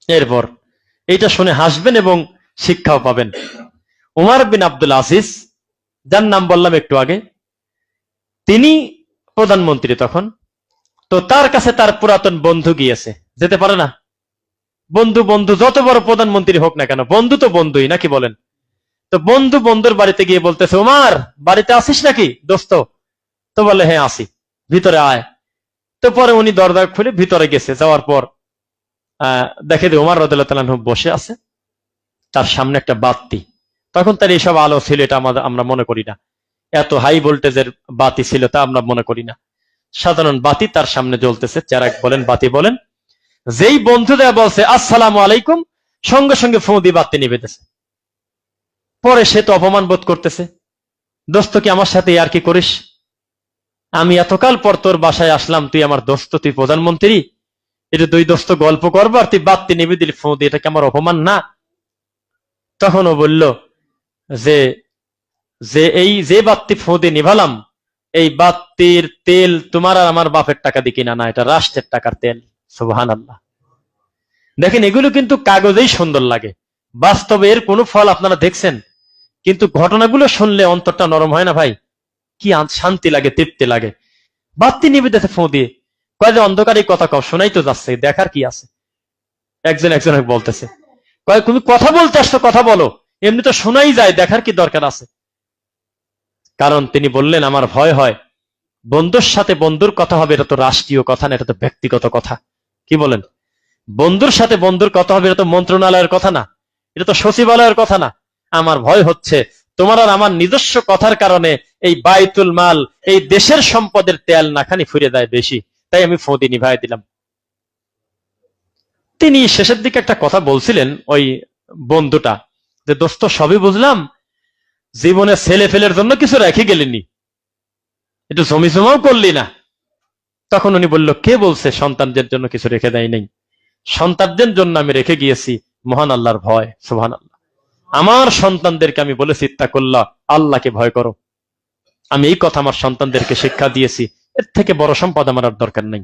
এরপর এইটা শুনে হাসবেন এবং শিক্ষাও পাবেন। উমর বিন আব্দুল আজিজ, যার নাম বললাম একটু আগে, তিনি প্রধানমন্ত্রী তখন। তো তার কাছে তার পুরাতন বন্ধু গিয়েছে, যেতে পারে না? বন্ধু বন্ধু যত বড় প্রধানমন্ত্রী হোক না কেন, বন্ধু তো বন্ধুই, নাকি বলেন? তো বন্ধু বন্ধুর বাড়িতে গিয়ে বলতেছে, উমার বাড়িতে আসিস নাকি দোস্ত? তো বলে, হ্যাঁ আসি, ভিতরে আয়। তো পরে উনি দরজা খুলে ভিতরে গেছে। যাওয়ার পর দেখে যে উমর রাদিয়াল্লাহু তাআলা আনহু বসে আছে, তার সামনে একটা বাতি। তখন তার এইসব আলো ছিল, এটা আমরা মনে করি না। এত হাই ভোল্টেজের বাতি ছিল তা আমরা মনে করি না। সাধারণ বাতি তার সামনে জ্বলতেছে, চেরাগ বলেন, বাতি বলেন। যেই বন্ধু দেয়া বলছে আসসালামু আলাইকুম, সঙ্গে সঙ্গে ফু দিয়ে বাতি নিভে গেছে। পরে সে তো অপমান বোধ করতেছে, দোস্ত কি আমার সাথে আর কি করিস? আমি এতকাল পর তোর বাসায় আসলাম, তুই আমার দোস্ত, তুই প্রধানমন্ত্রী, এটা দুই দোস্ত গল্প করবো আর তুই বাতি নিভে দিলি ফু দিয়ে, এটা কি আমার অপমান না? তখন ও বলল যে যে বাতি ফু দিয়ে নিভালাম, এই বাতির তেল তোমার আর আমার বাপের টাকা দিয়ে কিনা না, এটা রাষ্ট্রের টাকার তেল। সুবহানাল্লাহ। দেখেন, এগুলো কিন্তু কাগজেই সুন্দর লাগে, বাস্তবে এর কোনো ফল আপনারা দেখছেন? কিন্তু ঘটনাগুলো শুনলে অন্তরটা নরম হয় না ভাই? কি শান্তি লাগে, তৃপ্তি লাগে। বাতি নিবে দিতে ফোঁ দিয়ে, কয় যে অন্ধকারে কথা কও, শোনাই তো যাচ্ছে, দেখার কি আছে? একজন একজনকে বলতেছে, কয় তুমি কথা বলতে আসছো, কথা বলো, এমনি তো শোনাই যায়, দেখার কি দরকার আছে? কারণ তিনি বললেন, আমার ভয় হয় বন্ধুর সাথে বন্ধুর কথা হবে, এটা তো রাষ্ট্রীয় কথা না, এটা তো ব্যক্তিগত কথা। কি বলেন? বন্ধুর সাথে বন্ধুর কথা হবে, এটা তো মন্ত্রণালয়ের কথা না, এটা তো সচিবালয়ের কথা না। আমার ভয় হচ্ছে তোমার আর আমার নিজস্ব কথার কারণে এই বাইতুল মাল, এই দেশের সম্পদের তেল না খানি ফুরিয়ে যায় বেশি, তাই আমি ফোঁদি নিভাই দিলাম। তিনি শেষের দিকে একটা কথা বলছিলেন ওই বন্ধুটা, যে দোস্ত সবই বুঝলাম, জীবনে ছেলে ফেলের জন্য কিছু রেখে গেলেনি, একটু জমি জমাও করলি না। তখন উনি বলল, কে বলছে সন্তানদের জন্য কিছু রেখে দেয় নাই? সন্তানদের জন্য আমি রেখে গিয়েছি মহান আল্লাহর ভয়। সুবহানাল্লাহ। আমার সন্তানদেরকে আমি বলেছি, ইত্তাকুল্লাহ, আল্লাহকে ভয় করো। আমি এই কথা আমার সন্তানদেরকে শিক্ষা দিয়েছি, এর থেকে বড় সম্পদ আমার আর দরকার নেই।